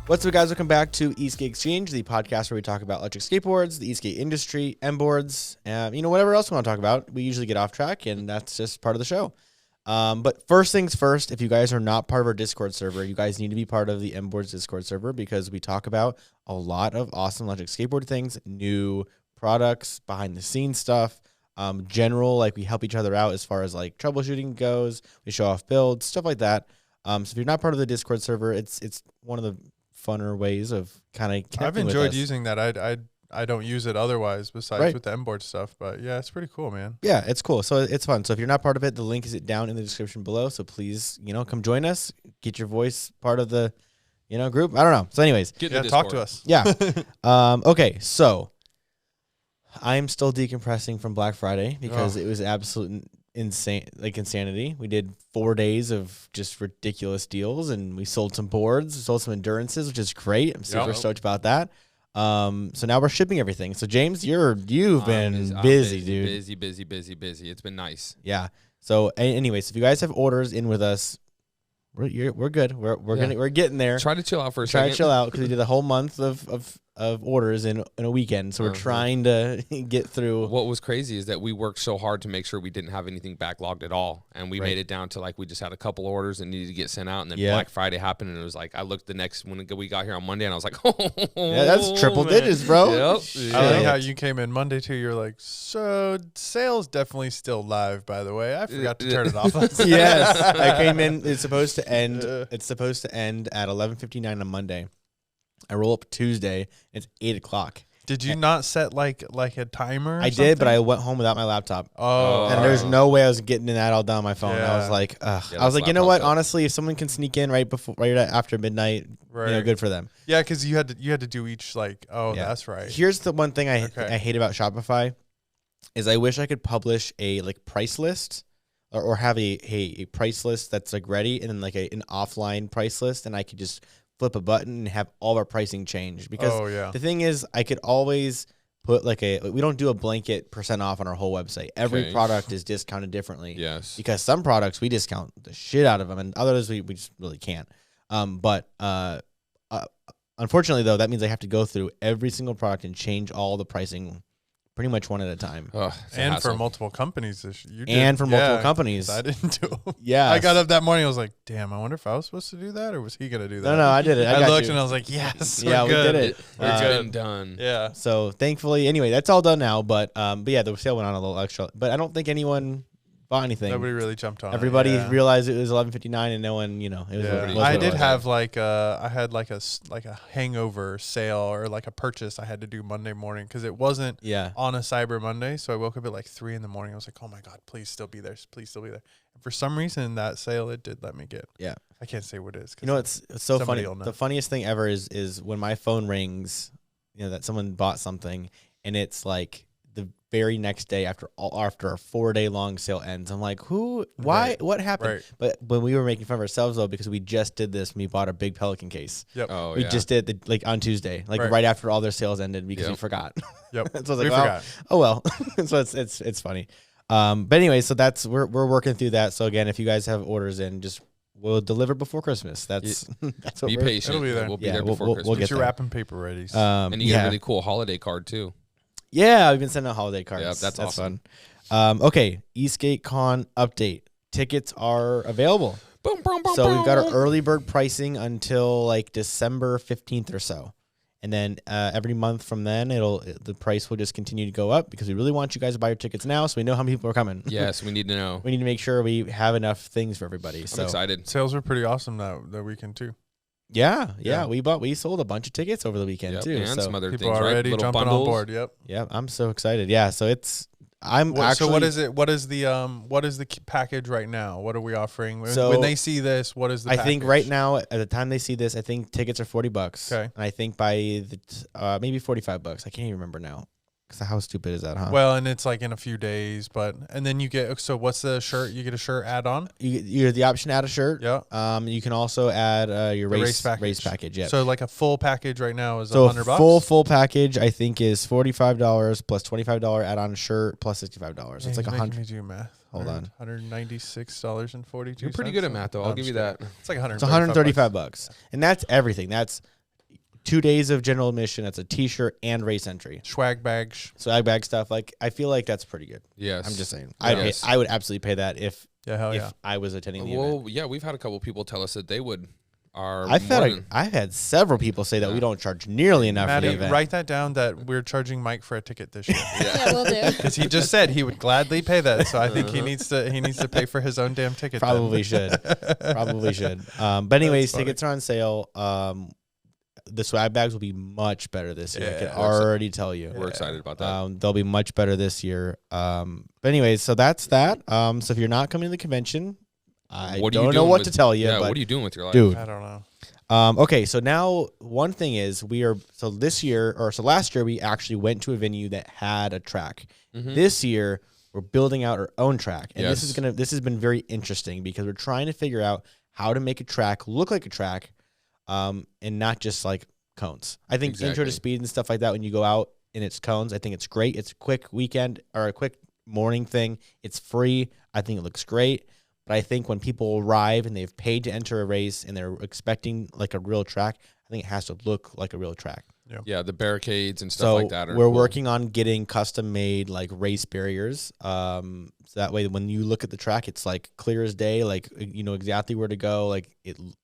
What's up, guys? Welcome back to Esk8Exchange, the podcast where we talk about electric skateboards, the Esk8 industry, MBoards, whatever else we want to talk about. We usually get off track, and that's just part of the show. But first things first, if you guys are not part of our Discord server, you guys need to be part of the MBoards Discord server because we talk about a lot of awesome electric skateboard things, new products, behind-the-scenes stuff, general, like we help each other out as far as like troubleshooting goes. We show off builds, stuff like that. So if you're not part of the Discord server, it's one of the funner ways of kind of connecting. I've enjoyed using that. I don't use it otherwise besides with the MBoard stuff, but yeah, it's pretty cool, man. Yeah, it's cool. So it's fun. So if you're not part of it, the link is down in the description below. So please, come join us, get your voice part of the, group. I don't know. So anyways, talk to us. Yeah. Okay. So I'm still decompressing from Black Friday because it was absolute insanity. We did 4 days of just ridiculous deals, and we sold some boards, sold some endurances, which is great. I'm super stoked about that. So now we're shipping everything. So James, you've been busy, dude. Busy. It's been nice. Yeah. So anyways, if you guys have orders in with us, we're good. We're getting there. Try to chill out for a second. Try to chill out because we did a whole month of orders in a weekend. So we're trying to get through. What was crazy is that we worked so hard to make sure we didn't have anything backlogged at all. And we made it down to we just had a couple orders that needed to get sent out. And then Black Friday happened, and it was like, I looked when we got here on Monday, and I was like, yeah, that's triple digits, bro. Yep. I like how you came in Monday too. You're like, so sales definitely still live, by the way. I forgot to turn it off. Yes. I came in. It's supposed to end. It's supposed to end at 11:59 on Monday. I roll up Tuesday. It's 8 o'clock. Did you not set like a timer? I did, but I went home without my laptop. And there's no way I was getting that all done on my phone. Yeah. I was like, ugh. I was like, you know what? Honestly, if someone can sneak in right after midnight, good for them. Yeah, because you had to do each that's right. Here's the one thing I hate about Shopify is I wish I could publish a price list or have a price list that's ready and then an offline price list, and I could just flip a button and have all of our pricing change. Because the thing is, I could always put we don't do a blanket % off on our whole website. Every product is discounted differently. Yes. Because some products we discount the shit out of them, and others we just really can't. But unfortunately, though, that means I have to go through every single product and change all the pricing pretty much one at a time. And for multiple companies. Multiple companies. I didn't do it. Yeah. I got up that morning. I was like, damn, I wonder if I was supposed to do that or was he going to do that? No, I did it. I looked and I was like, yes. Yeah, we did it. It's been done. Yeah. So thankfully, anyway, that's all done now. But yeah, the sale went on a little extra. But I don't think anyone bought anything. Nobody really jumped on Everybody it. realized it was 11:59, and no one, it was. I did have I had a hangover sale or a purchase I had to do Monday morning because it wasn't on a Cyber Monday. So I woke up at 3 in the morning. I was like, oh my God, please still be there. Please still be there. And for some reason, that sale, it did let me get. Yeah. I can't say what it is. It's so funny. The funniest thing ever is when my phone rings, that someone bought something, and it's the very next day after a 4-day long sale ends. I'm like, why, what happened? Right. But when we were making fun of ourselves though, because we just did this, we bought a big Pelican case. Yep. We just did on Tuesday, right after all their sales ended because we forgot. Yep. So I was like, we forgot. Oh well. So it's funny. But anyway, so we're working through that. So again, if you guys have orders in, we'll deliver before Christmas. That's what be patient. It'll be there. We'll be there before Christmas. We'll get your wrapping paper ready. And you get a really cool holiday card too. Yeah, we've been sending out holiday cards. Yeah, that's awesome. Fun. Okay, Esk8Con update. Tickets are available. Boom. So we've got our early bird pricing until December 15th or so. And then every month from then, the price will just continue to go up because we really want you guys to buy your tickets now so we know how many people are coming. Yes, we need to know. We need to make sure we have enough things for everybody. I'm excited. Sales were pretty awesome that weekend too. Yeah. We sold a bunch of tickets over the weekend too. And so some other people things, are right? already Little jumping bundles. on board. Yep. Yeah, I'm so excited. Yeah, so So what is it? What is the package right now? What are we offering? When they see this, what is the package? I think right now, at the time they see this, I think tickets are $40. Okay. And I think by maybe $45. I can't even remember now. Because how stupid is that, huh? Well, and it's in a few days, and then you get, so what's the shirt? You get a shirt add-on? You have the option to add a shirt. Yeah. You can also add your race package. Yeah. So a full package right now is $100. Full package I think is $45 plus $25 add-on shirt plus $65. So it's $100. $100. Me do math. Hold on. $196.42. You're pretty good at math, though. I'll give you that. It's $135. It's $135, and that's everything. That's 2 days of general admission. That's a T-shirt and race entry. Swag bags. Swag bag stuff. Like, I feel like that's pretty good. Yes. I'm just saying. Yes. I would absolutely pay that if Yeah, I was attending the event. Well, yeah, we've had a couple people tell us that they would. I've had several people say that we don't charge nearly enough for the Maddie, event. write that down that we're charging Mike for a ticket this year. Yeah, we'll do. Because he just said he would gladly pay that, so I think he needs to pay for his own damn ticket. Probably should. Probably should. But anyways, tickets are on sale. The swag bags will be much better this year. I can already tell you. We're excited about that. They'll be much better this year. But anyways, so that's that. So if you're not coming to the convention, I don't know what to tell you. Yeah, but what are you doing with your life? Dude. I don't know. Okay, so now one thing is last year we actually went to a venue that had a track. Mm-hmm. This year we're building out our own track, and Yes. this has been very interesting because we're trying to figure out how to make a track look like a track, and not just like cones. I think intro to speed and stuff like that, when you go out and it's cones, I think it's great. It's a quick weekend or a quick morning thing. It's free. I think it looks great. But I think when people arrive and they've paid to enter a race and they're expecting like a real track, I think it has to look like a real track. Yeah, the barricades and stuff like that. We're working on getting custom made like race barriers. So that way when you look at the track, it's like clear as day, like you know exactly where to go. Like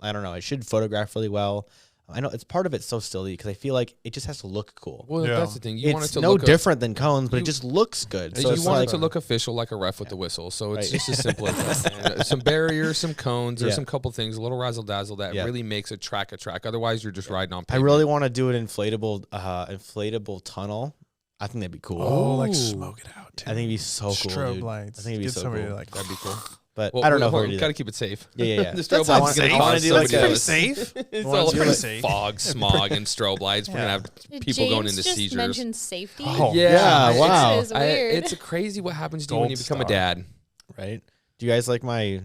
I don't know, it should photograph really well. I know it's part of it's so stilly because I feel like it just has to look cool. Well, that's the thing. You want it It's to no look different than cones, but it just looks good. So you it's want like, it to look official, like a ref with the whistle. So it's just as simple as that. And, some barriers, some cones, there's some couple things, a little razzle dazzle that really makes a track a track. Otherwise, you're just riding on I pavement. really want to do an inflatable tunnel. I think that'd be cool. Oh, like smoke it out. I think it'd be so cool. Strobe Dude. lights. I think it'd be Get so somebody cool. like That'd be cool. But Well, I don't know if we're we gonna do got to that. keep it safe. Yeah. The strobe That's how lights I are wanna going to do like somebody a- else. safe. It's Well, all it's pretty like safe. fog, smog, and strobe lights. We're going to have people going into James seizures. just mentioned safety. Oh, Yeah, wow. This is weird. It's crazy what happens to you when you Gold become a star. dad. Right? Do you guys like my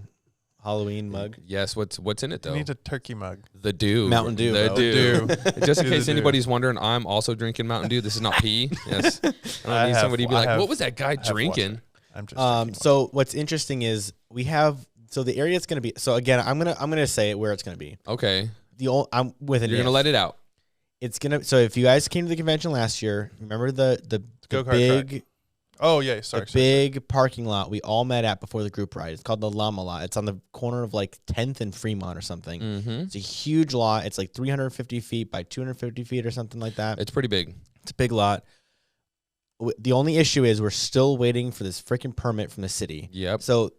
Halloween mug? Yes, what's in it You though? need a turkey mug. The Dew. Mountain Dew, The bro. Dew. Just in Do the case Dew. anybody's wondering, I'm also drinking Mountain Dew. This is not pee. Yes. I don't need somebody to be like, what was that guy drinking? I'm just So what's interesting is we have the area it's gonna be. So again, I'm gonna say it where it's gonna be. Okay. I'm with it. You're going to let it out. It's gonna. So if you guys came to the convention last year, remember the Go-kart big Oh yeah, sorry. big parking lot we all met at before the group ride. It's called the Llama Lot. It's on the corner of like 10th and Fremont or something. Mm-hmm. It's a huge lot. It's like 350 feet by 250 feet or something like that. It's pretty big. It's a big lot. The only issue is we're still waiting for this freaking permit from the city. Yep. So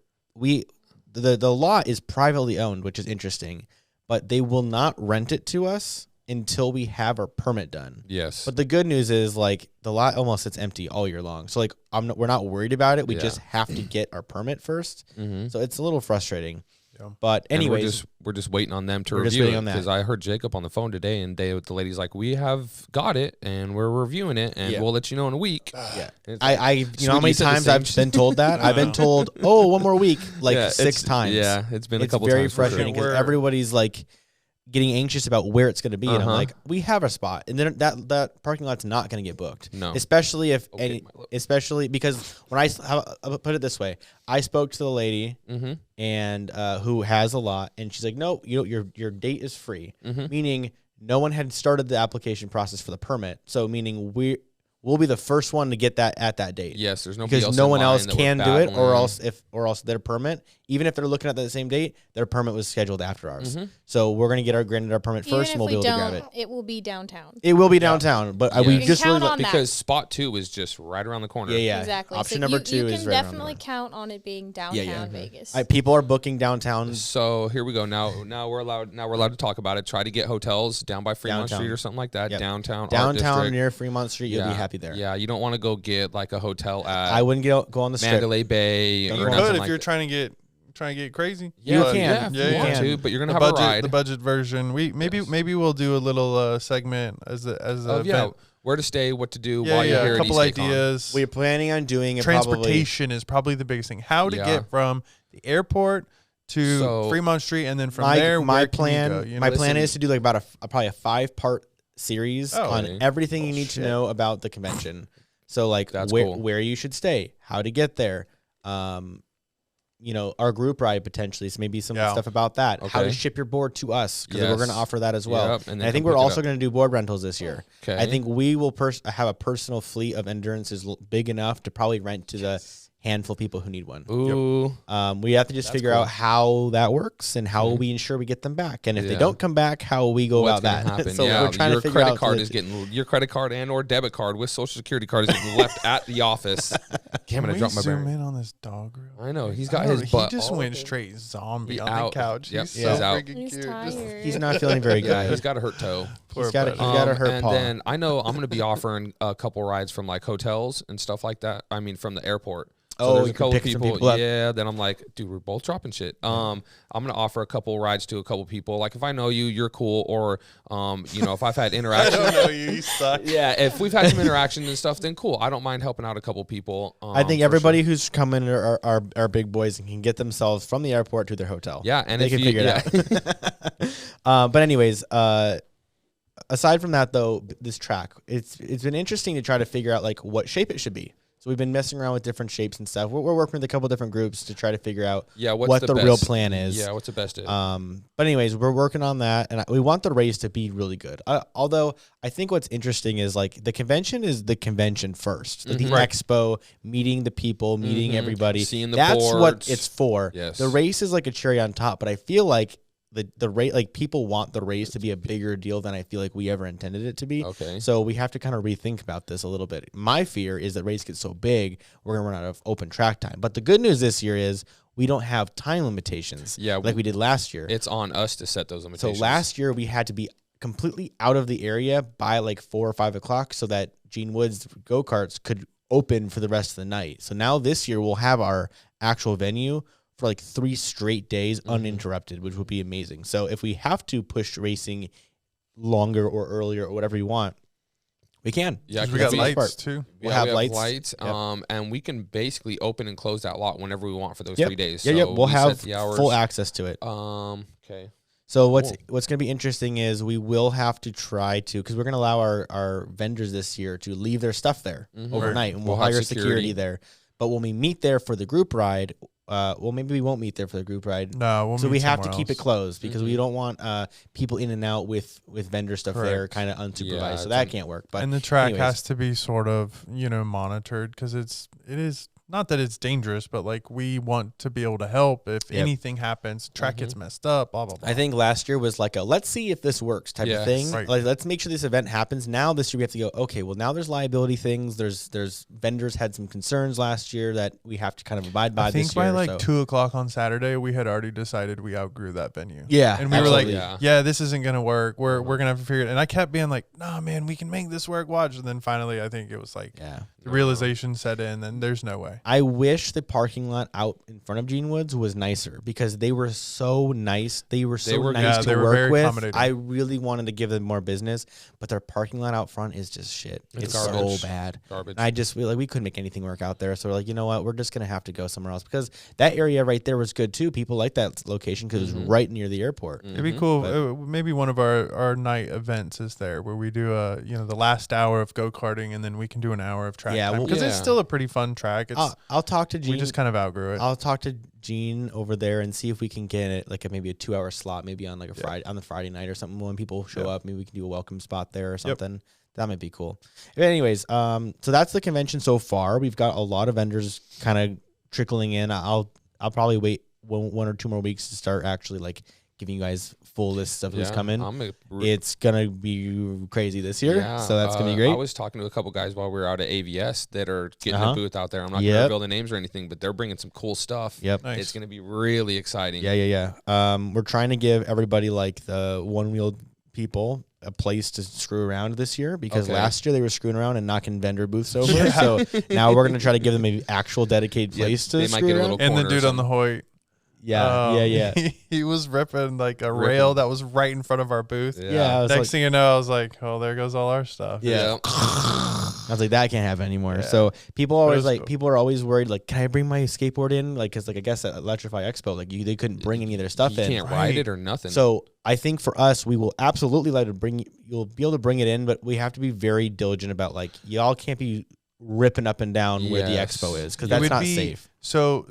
the lot is privately owned, which is interesting, but they will not rent it to us until we have our permit done. Yes. But the good news is like the lot almost sits empty all year long. So like we're not worried about it. We just have to get our permit first. Mm-hmm. So it's a little frustrating. Yeah. But anyways, we're just waiting on them to We're just review waiting it on that. because I heard Jacob on the phone today, and the lady's like, "We have got it, and we're reviewing it, and we'll let you know in a week." yeah. It's I you know how many Sweetie said the times same I've been told that? I've been told, "Oh, one more week," like Yeah, 6 times. Yeah, it's been a It's couple very times. for sure. frustrating because We're- everybody's like getting anxious about where it's going to be, and I'm Uh-huh. like, we have a spot, and then that parking lot's not going to get booked. No. especially if Okay, my lip. especially because when I'll put it this way, I spoke to the lady Mm-hmm. and who has a lot, and she's like, no, your date is free, Mm-hmm. meaning no one had started the application process for the permit, so meaning we'll be the first one to get that at that date. Yes, there's nobody Because else no in one line else that we're can do it, or battling. else their permit, even if they're looking at the same date, their permit was scheduled after ours. Mhm. So we're gonna get granted our permit Even first, if and we'll be we able to grab don't, it. it will be downtown. It will be downtown, but Yeah. we You can just count really on that. because spot 2 is just right around the corner. yeah. Exactly. Option so number you 2 you is can right around the definitely corner. count on it being downtown yeah. Vegas. People are booking downtown. So here we go. Now we're allowed to talk about it. Try to get hotels down by Fremont Downtown. Street or something like that. Yep. Downtown Art Downtown District. near Fremont Street, you'll be happy there. Yeah, you don't want to go get like a hotel at I wouldn't go on the strip. Mandalay Bay Don't or go on You the nothing could if like you're that. trying to get crazy. Yeah, You But- can. Yeah, if Yeah, you you want can. to, but you're gonna The have budget, a ride. the budget version. Maybe we'll do a little segment as a Oh, yeah, event. where to stay, what to do Yeah, while you're here a at couple Esk8Con. ideas. We're planning on doing it probably. Transportation is probably the biggest thing. How to Yeah. get from the airport to So- Fremont Street, and then from there, My where can you plan, go? You know? my plan Listen- is to do like about probably a 5-part series Oh, on okay. everything you need to shit. know about the convention. So like That's where cool. where you should stay, how to get there, our group ride potentially. So maybe some Yeah. stuff about that. How to Okay. ship your board to us, because we're Yes. going to offer that as well. Yep, And I think we're also going to do board rentals this year. Okay. I think we will have a personal fleet of Endurances big enough to probably rent to the handful of people who need one. Ooh. We have to just figure out how that works and how we ensure we get them back. And if they don't come back, how we go What's about gonna that. happen? So yeah, we're trying your to figure credit out card is getting your credit card and or debit card with Social Security card is getting left at the office. Can gonna we drop my zoom bearing. in on this dog real I know quick? he's got I don't his know, butt. He just all went over. straight zombie He on out. the couch. Yep, He's he's so out. freaking He's cute. tired. He's not feeling very Yeah, good. he's got a hurt toe. He's got a hurt and paw. then I know I'm going to be offering a couple rides from like hotels and stuff like that. I mean, from the airport. So there's you a can couple pick some people. people up. Yeah. Then I'm like, dude, we're both dropping shit. I'm going to offer a couple rides to a couple people. Like if I know you, you're cool. Or, if I've had I interaction. don't know you. You suck. Yeah. If we've had some interaction and stuff, then cool. I don't mind helping out a couple people. I think for everybody sure. who's coming are big boys and can get themselves from the airport to their hotel. Yeah. And they if can you, figure yeah. it out. But anyways, aside from that though, this track, it's been interesting to try to figure out like what shape it should be. So we've been messing around with different shapes and stuff. We're working with a couple different groups to try to figure out what the real plan is. Yeah, what's the best is. But anyways, we're working on that, and we want the race to be really good. Although I think what's interesting is like the convention is the convention first, the expo, meeting the people, meeting everybody. Seeing the That's what boards. it's for. Yes. The race is like a cherry on top, but I feel like the race, like people want the race to be a bigger deal than I feel like we ever intended it to be. Okay. So we have to kind of rethink about this a little bit. My fear is that race gets so big, we're gonna run out of open track time. But the good news this year is we don't have time limitations. Yeah, like we did last year. It's on us to set those limitations. So last year we had to be completely out of the area by like 4 or 5 o'clock so that Gene Woods go-karts could open for the rest of the night. So now this year we'll have our actual venue for like 3 straight days uninterrupted, which would be amazing. So if we have to push racing longer or earlier or whatever you want, we can. Yeah, We got lights too. We'll have lights. And we can basically open and close that lot whenever we want for those Yep. 3 days. Yeah, So we'll we have set the hours. full access to it. Okay. So what's Cool. going to be interesting is we will have to try to, because we're going to allow our vendors this year to leave their stuff there overnight, and we'll We'll have hire security. security there. But when we meet there for the group ride, maybe we won't meet there for the group ride. No, we'll So meet we have to somewhere keep it else. closed because we don't want people in and out with vendor stuff there, Correct. kind of unsupervised. Yeah, so it's that can't work. But And the track anyways. has to be sort of, monitored because it is not that it's dangerous, but like we want to be able to help if anything happens, track gets messed up, blah, blah, blah. I think last year was like a let's see if this works type of Yes. thing. Right. Like let's make sure this event happens. Now this year we have to go, okay, well now there's liability things. There's vendors had some concerns last year that we have to kind of abide by I think this year. by like so. 2 o'clock on Saturday, we had already decided we outgrew that venue. Yeah, And we were like, absolutely. yeah, this isn't going to work. We're going to have to figure it. And I kept being like, nah, man, we can make this work. Watch. And then finally, I think it was like the realization set in and there's no way. I wish the parking lot out in front of Gene Woods was nicer because they were so nice. They were nice to they were work very with. accommodating. I really wanted to give them more business, but their parking lot out front is just shit. It's garbage. so bad. Garbage. And I just feel like we couldn't make anything work out there. So we're like, you know what? We're just going to have to go somewhere else because that area right there was good too. People like that location because it was right near the airport. It'd be cool. Maybe one of our night events is there where we do the last hour of go-karting and then we can do an hour of track time because it's still a pretty fun track. It's, I'll talk to Gene. we just kind of outgrew it. I'll talk to Gene over there and see if we can get it like maybe a 2-hour slot, maybe on like a Friday on the Friday night or something. When people show up, maybe we can do a welcome spot there or something. That might be cool. But anyways, so that's the convention so far. We've got a lot of vendors kind of trickling in. I'll probably wait one or two more weeks to start actually like giving you guys full list of who's coming. It's gonna be crazy this year, so that's gonna be great. I was talking to a couple guys while we were out at AVS that are getting a booth out there. I'm not gonna reveal the names or anything, but they're bringing some cool stuff. Yep, Nice. It's gonna be really exciting. Yeah. We're trying to give everybody like the one-wheeled people a place to screw around this year because last year they were screwing around and knocking vendor booths over. So now we're gonna try to give them an actual dedicated place to they might screw get a around. little And the corner or dude on the something. Hoyt. Yeah. He was ripping like a rail that was right in front of our booth. Yeah, I was Next like, thing you know, I was like, oh, there goes all our stuff. yeah. I was like, that can't happen anymore. Yeah. So people always was cool. people are always worried, like, can I bring my skateboard in? Like, cause like I guess at Electrify Expo, like they couldn't bring any of their stuff You in. can't ride it or nothing. So I think for us, we will absolutely let it bring. You'll be able to bring it in, but we have to be very diligent about like y'all can't be ripping up and down where the Yes. expo is because It that's would not be- safe. So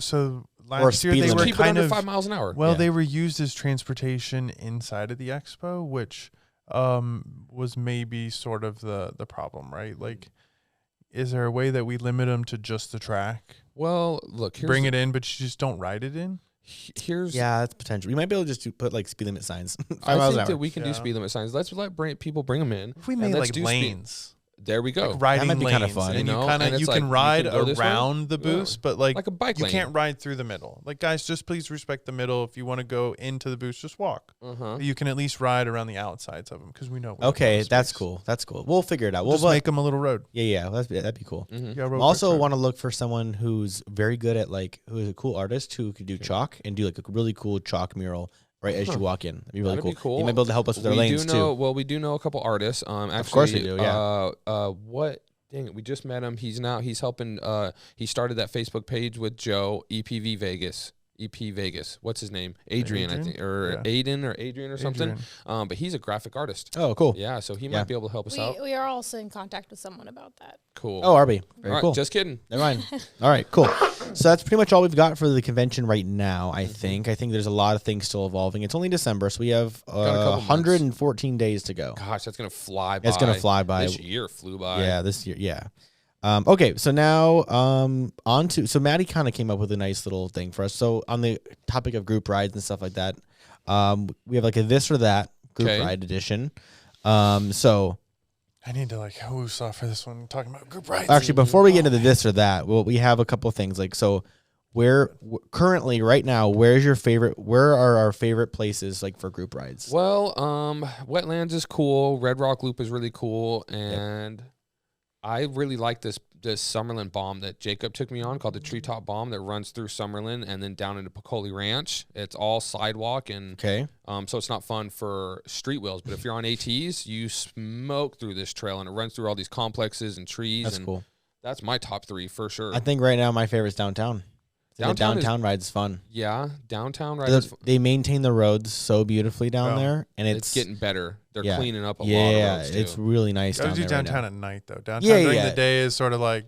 last year speed they limit. were Keep it kind under of 5 miles an hour. well, Yeah. they were used as transportation inside of the expo, which was maybe sort of the problem, right? Like, is there a way that we limit them to just the track? Well, look, Bring it in, but you just don't ride it in? here's Yeah, that's potential. We might be able to just put like speed limit signs. 5 I miles think an that hour. we can do Yeah. speed limit signs. Let's let people bring them in. If we and made let's like do lanes. There we go. Like riding might be kinda lanes, fun. and You know, you and it's can like, ride you can go this way. around the boost, but like a bike you lane. can't ride through the middle. Like, guys, just please respect the middle. If you want to go into the boost, just walk. Uh-huh. You can at least ride around the outsides of them because we know. We have Okay, a lot of that's space. cool. That's cool. We'll figure it out. We'll Just make them a little road. yeah, that'd be cool. Mhm. Yeah, road Also, bike want to look for someone who's very good at who's a cool artist who could do chalk and do like a really cool chalk mural right as you walk in. That'd be really That'd be cool. You might be able to help us with our lanes too. Well, we do know a couple artists. Actually, Of course we do, yeah. What? Dang it, we just met him. He's helping. He started that Facebook page with Joe, EPV Vegas. EP Vegas. What's his name? Adrian, I think, or Yeah. Aiden or Adrian or something. But he's a graphic artist. Oh, cool. Yeah, so he Yeah. might be able to help us out. We are also in contact with someone about that. Cool. Oh, RB. Very All right, cool. just kidding. Never mind. All right, cool. So that's pretty much all we've got for the convention right now, I think. I think there's a lot of things still evolving. It's only December, so we have a couple 114 days to go. Gosh, that's gonna fly by. It's going to fly by. This year flew by. Yeah, this year. Yeah. Okay, so now on to so Maddie kind of came up with a nice little thing for us. So on the topic of group rides and stuff like that, we have like a this or that group Okay. ride edition. So I need to like woosah for this one. Talking about group rides. actually, before we get into the this or that, well, we have a couple of things like so. Currently right now, where are our favorite places like for group rides? Well, Wetlands is cool. Red Rock Loop is really cool, and I really like this Summerlin bomb that Jacob took me on called the Treetop Bomb that runs through Summerlin and then down into Piccoli Ranch. It's all sidewalk and Okay. so it's not fun for street wheels, but if you're on ATs, you smoke through this trail and it runs through all these complexes and trees. That's and cool. That's my top 3 for sure. I think right now my favorite is downtown. Downtown The downtown ride's fun. Yeah, downtown ride is fun. They maintain the roads so beautifully down Oh. there, and It's getting better. They're yeah. cleaning up a lot yeah, of roads too. it's really nice Gotta down do there right downtown now. at night though. Downtown Yeah, during yeah. the day is sort of like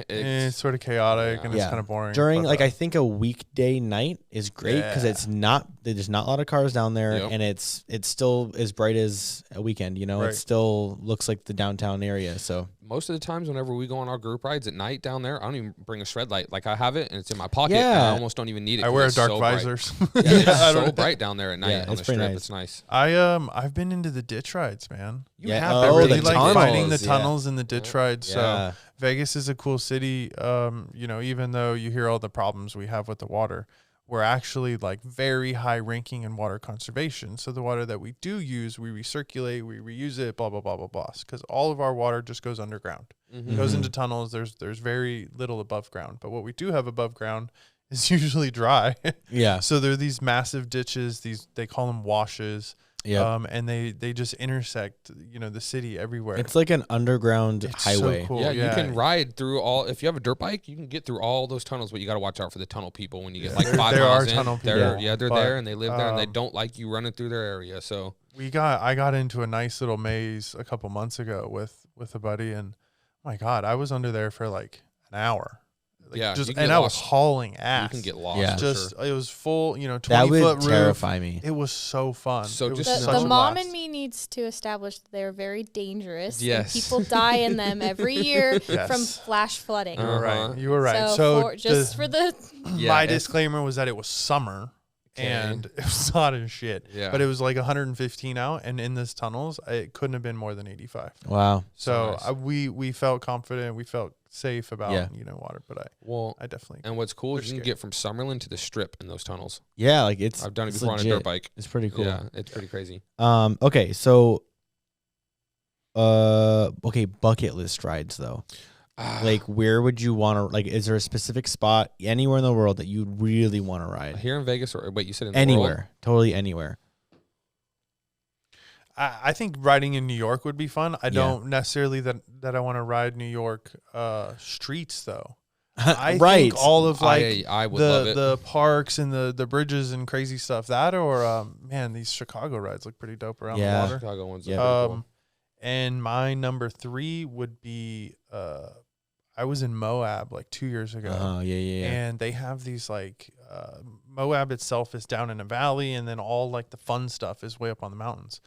It's sort of chaotic and Yeah. it's kind of boring. During but, like I think a weekday night is great because Yeah. it's not there's not a lot of cars down there, Yep. and it's still as bright as a weekend. You know, Right. it still looks like the downtown area. So most of the times whenever we go on our group rides at night down there, I don't even bring a shred light. Like I have it and it's in my pocket. And Yeah. I almost don't even need it. I 'cause wear it's dark so bright. visors. Yeah, it's I so don't- bright down there at night Yeah, on it's the pretty strip. nice. It's nice. I've been into the ditch rides, man. You Yeah. have Oh, to I the really like tunnels, finding the yeah. tunnels and the ditch rides. yeah, So Vegas is a cool city. Even though you hear all the problems we have with the water, we're actually like very high ranking in water conservation. So the water that we do use, we recirculate, we reuse it, blah, blah, blah, blah, blah. Because all of our water just goes underground. Mhm. It goes Mhm. into tunnels. There's very little above ground. But what we do have above ground is usually dry. yeah, So there are these massive ditches, they call them washes. yeah. And they just intersect, the city everywhere. It's like an underground It's so highway. cool. Yeah, you can ride through all. If you have a dirt bike, you can get through all those tunnels. But you got to watch out for the tunnel people when you get like There- 5 there miles are in. tunnel They're, people, yeah, they're but, there and they live there and they um, don't like you running through their area. So I got into a nice little maze a couple months ago with a buddy, and my God, I was under there for like an hour. Yeah, you can and get I was lost. hauling ass. you can get lost. Yeah. for just sure. it was full, 20 That would foot roof. terrify me. It was so fun. So It was just such know- a The mom blast. and me needs to establish that they're very dangerous. Yes. And people die in them every year Yes. from flash flooding. You were Uh-huh. right. You were right. So, So for, just for the Yeah, my and- disclaimer was that it was summer. Okay. And it was hot as shit. Yeah. But it was like 115 out, and in this tunnels, it couldn't have been more than 85. Wow. So nice. we felt confident, we felt safe about Yeah. water. But Well, I definitely and what's cool is They're you can scary. get from Summerlin to the Strip in those tunnels. Yeah, like it's I've done it it's before on a legit. dirt bike. It's pretty cool. Yeah, it's pretty crazy. Okay, so okay, bucket list rides though. Like where would you want to like is there a specific spot anywhere in the world that you really want to ride? Here in Vegas, or wait, you said in the Anywhere. world? Totally anywhere. I think riding in New York would be fun. I Yeah. don't necessarily that I want to ride New York streets though. I right. think all of like I would love the it. the parks and the bridges and crazy stuff. That or man, these Chicago rides look pretty dope around Yeah. the water. Chicago ones. Yeah. Yeah. And my number 3 would be I was in Moab like 2 years ago. Oh, yeah. And they have these like Moab itself is down in a valley, and then all like the fun stuff is way up on the mountains.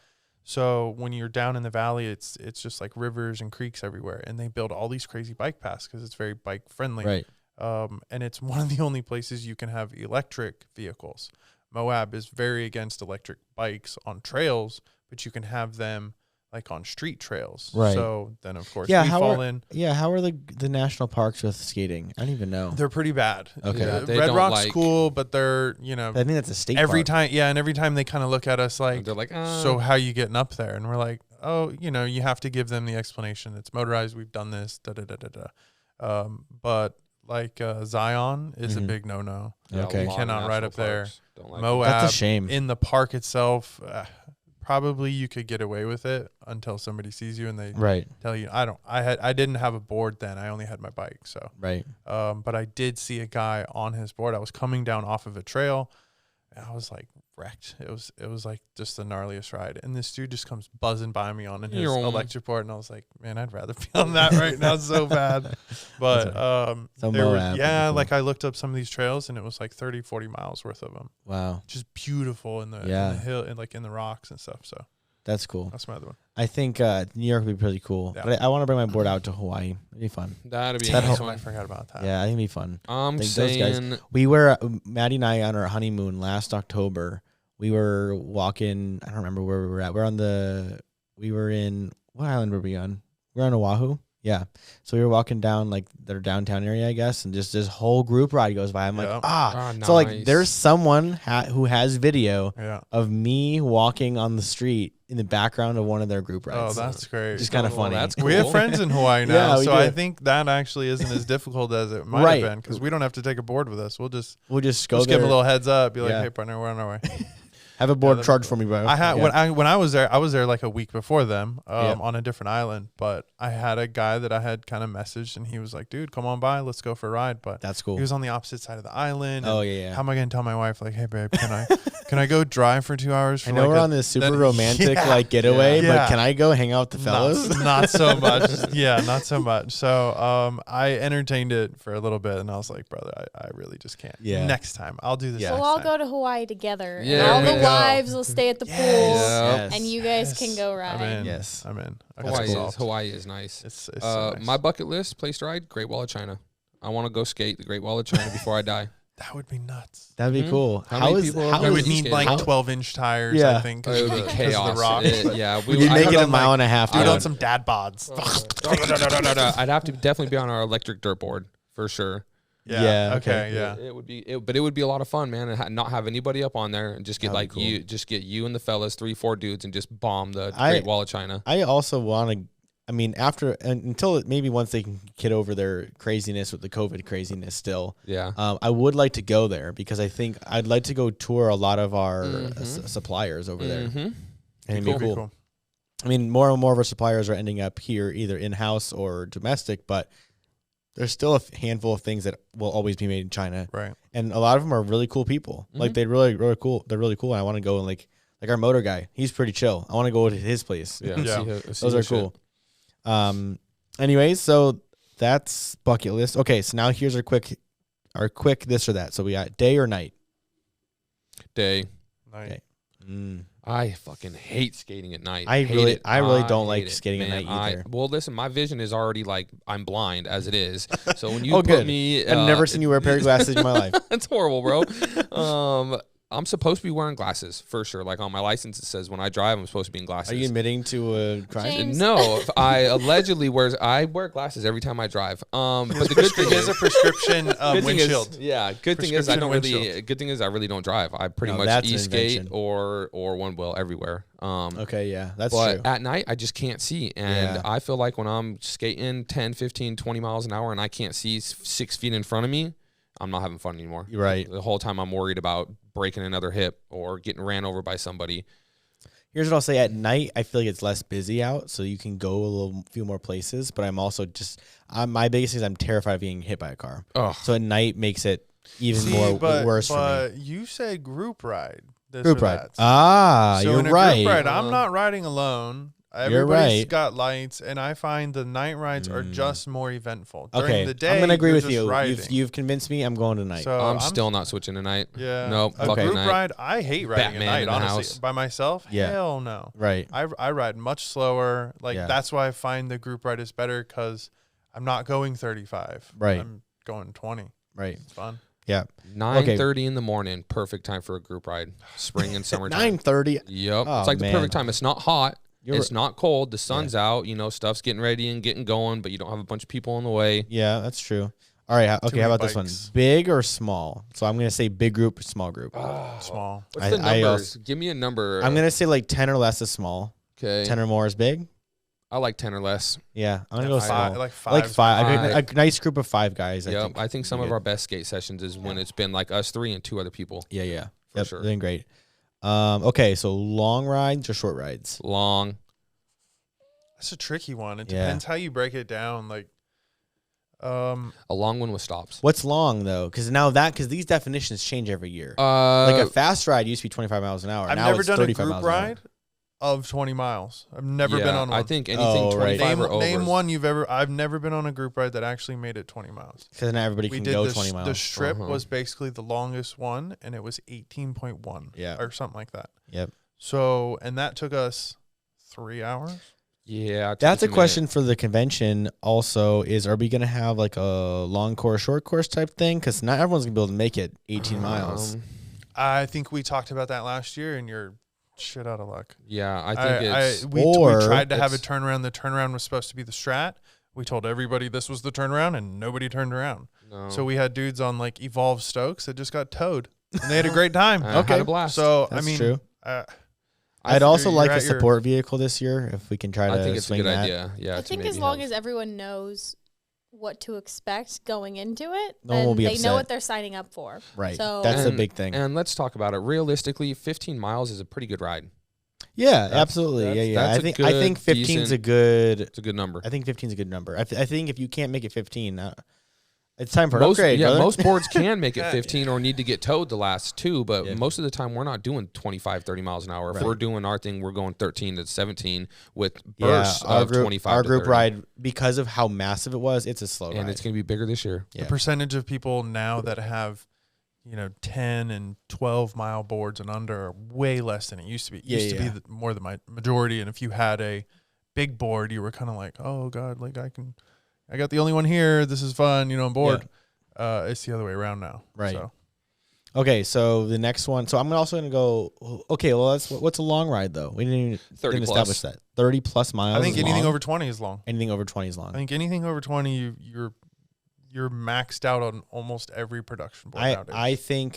So when you're down in the valley, it's just like rivers and creeks everywhere, and they build all these crazy bike paths because it's very bike friendly. Right. And it's one of the only places you can have electric vehicles. Moab is very against electric bikes on trails, but you can have them like on street trails. Right. So then of course Yeah, we how fall are- in. Yeah, how are the national parks with skating? I don't even know. They're pretty bad. Okay. Yeah, they Red don't Rock's like- cool, but they're, I think that's a state every park. time, and every time they kind of look at us like, They're like, so how you getting up there? And we're like, oh, you have to give them the explanation. It's motorized. We've done this. Da da da da da. But like Zion is a big no. yeah, Okay. a You lot of cannot ride national up there. parks don't like Moab That's a shame. in the park itself. Probably you could get away with it until somebody sees you and they Right. tell you. I didn't have a board then. I only had my bike. So. Right. But I did see a guy on his board. I was coming down off of a trail, and I was like wrecked. It was like just the gnarliest ride. And this dude just comes buzzing by me on his electric board, and I was like, man, I'd rather be on that right now so bad. But So there were, Moab would be cool. like I looked up some of these trails, and it was like 30, 40 miles worth of them. Wow. Just beautiful in the hill and like in the rocks and stuff. So That's cool. that's my other one. I think New York would be pretty cool. Yeah. But I want to bring my board out to Hawaii. It'd be fun. That'd be a That nice whole- I one. forgot about that. Yeah, I think it'd be fun. I'm Like those guys- saying We were, Maddie and I, on our honeymoon last October. We were walking, I don't remember where we were at. We were in, what island were we on? We were on Oahu. Yeah. So we were walking down like their downtown area, I guess, and just this whole group ride goes by. I'm like, Yeah. So like nice. there's someone who has video Yeah. of me walking on the street in the background of one of their group Oh, rides. that's great. just kind of Well, funny. that's We have cool. friends in Hawaii now, Yeah, we so do. I think that actually isn't as difficult as it might Right. have been because we don't have to take a board with us. We'll just We'll just go give there. them a little heads up, be like, Yeah. "Hey, partner, we're on our way." Have a board that's charged for me, bro. I had Yeah. when I was there like a week before them, Yeah. on a different island. But I had a guy that I had kind of messaged, and he was like, "Dude, come on by, let's go for a ride." But That's cool. he was on the opposite side of the island. Oh and yeah. How am I gonna tell my wife like, "Hey, babe, can I go drive for 2 hours?" For I know like we're a- on this super then- romantic Yeah. like getaway, Yeah. but can I go hang out with the fellas? Not so much. Yeah, not so much. So I entertained it for a little bit, and I was like, brother, I really just can't. Yeah. Next time. I'll do this. Yeah. We'll next all time. go to Hawaii together. Yeah, and all there the we go. wives will stay at the pool. Yes. And you guys can go ride. I'm in. Yes. I'm in. I got Hawaii it is solved. Hawaii is nice. It's so nice. My bucket list place to ride Great Wall of China. I want to go skate the Great Wall of China before I die. That would be nuts. That'd be Mhm. cool. How How many is people how are I would is- we need like skating? 12-inch tires, Yeah. I think. It would be 'cause of chaos. the rocks. Yeah, Would you I make heard it a on, mile and a half? Do it dude? on some dad bods. I'd have to definitely be on our electric dirt board for sure. Yeah, Okay. okay. Yeah. It would be, but it would be a lot of fun, man, and not have anybody up on there, and just get That'd be like cool. get you and the fellas, 3-4 dudes, and just bomb the I- Great Wall of China. I also want to. I mean, until maybe once they can get over their craziness with the COVID craziness, still, Yeah, I would like to go there because I think I'd like to go tour a lot of our suppliers over there, Mhm. and it'd be Cool. cool. I mean, more and more of our suppliers are ending up here, either in house or domestic, but there's still a handful of things that will always be made in China, Right. and a lot of them are really cool people. Like they're really cool. They're really cool. And I want to go and like our motor guy. He's pretty chill. I want to go to his place. Yeah, Yeah. see Those are his shit. cool. Anyways, so that's bucket list. Okay, so now here's our quick this or that. So we got day or night. Day. Nice. Okay. Mm. I fucking hate skating at night. I Hate really- it. I really don't hate like it, skating at man. night either. Well, listen, my vision is already like I'm blind as it is. So when you Oh, put good. me, I've never seen you wear a pair of glasses in my life. That's horrible, bro. I'm supposed to be wearing glasses for sure. Like on my license, it says when I drive, I'm supposed to be in glasses. Are you admitting to a crime? James. No, I allegedly I wear glasses every time I drive. But the good thing Is a prescription good thing is- windshield. yeah, good thing is I Prescription don't really. windshield. Good thing is I really don't drive. I pretty No, much that's an e-skate invention. or one wheel everywhere. Okay, yeah, that's But true. at night, I just can't see. And Yeah. I feel like when I'm skating 10, 15, 20 miles an hour and I can't see 6 feet in front of me, I'm not having fun anymore. You're right. The whole time I'm worried about breaking another hip or getting ran over by somebody. Here's what I'll say: at night, I feel like it's less busy out, so you can go a few more places. But I'm also my biggest thing is I'm terrified of being hit by a car. Ugh. So at night makes it even more worse for me. But you said group ride. This Group or ride. that. Ah, So you're in a right. Group ride, I'm not riding alone. Everybody's got lights, and I find the night rides are just more eventful. During the day, I'm gonna agree with you. You've convinced me. I'm going tonight. So I'm still not switching tonight. Yeah, nope. A group ride. I hate riding Batman at night. in the Honestly, house. by myself, hell no. Right. I ride much slower. That's why I find the group ride is better because I'm not going 35. Right. I'm going 20. Right. It's fun. Yeah. 9:30 in the morning, perfect time for a group ride. Spring and summertime. 9:30. Yep. Oh, it's like the perfect time. It's not hot. It's not cold. The sun's out. Stuff's getting ready and getting going, but you don't have a bunch of people on the way. Yeah, that's true. All right. Okay. How about this one? Big or small? So I'm gonna say big group, small group. Small. What's the numbers? Give me a number. I'm gonna say like 10 or less is small. Okay. 10 or more is big. I like 10 or less. Yeah, I'm gonna go small. Like five. Like five. A nice group of 5 guys. Yep. I think some of our best skate sessions is when it's been like us 3 and 2 other people. Yeah. For sure. Doing great. Okay, so long rides or short rides? Long. That's a tricky one. It depends how you break it down. Like, a long one with stops. What's long though? Because these definitions change every year. Like a fast ride used to be 25 miles an hour. I've now never it's done 35 a miles group an hour. ride of 20 miles. I've never been on one. I think anything 25 or over. Name one you've ever. I've never been on a group ride that actually made it 20 miles. Because not everybody can go 20 miles. The strip was basically the longest one, and it was 18.1. Yeah, or something like that. Yep. So, and that took us 3 hours. Yeah, that's a question for the convention. Also, are we gonna have like a long course, short course type thing? Because not everyone's gonna be able to make it 18 miles. I think we talked about that last year, and you're shit out of luck. Yeah, I think we tried to have a turnaround. The turnaround was supposed to be the strat. We told everybody this was the turnaround, and nobody turned around. No. So we had dudes on like Evolve Stokes that just got towed, and they had a great time. Had a blast. So that's I mean, true. I'd also like a support vehicle this year if we can try to. I think it's a good idea. Yeah, I think as long as everyone knows what to expect going into it, no one will be they upset. know what they're signing up for. Right. So that's the big thing. And let's talk about it. Realistically, 15 miles is a pretty good ride. Yeah, absolutely. Yeah. I think 15 is a good. It's a good number. I think 15 is a good number. I think if you can't make it 15, it's time for an upgrade. Yeah, brother. most boards can make it 15 or need to get towed the last 2, but most of the time we're not doing 25, 30 miles an hour. If we're doing our thing, we're going 13 to 17 with bursts of 25 Our to group 30. ride, because of how massive it was, it's a slow ride. And it's going to be bigger this year. The percentage of people now that have 10 and 12 mile boards and under are way less than it used to be. It used to be more than my majority. And if you had a big board, you were kind of like, oh God, like I got the only one here. This is fun, I'm bored. It's the other way around now. Right. So. Okay, so the next one. So I'm also going to go, okay, well, what's a long ride, though? We didn't establish that. 30 plus miles. I think anything over 20 is long. Anything over 20 is long. I think anything over 20, you're maxed out on almost every production board nowadays.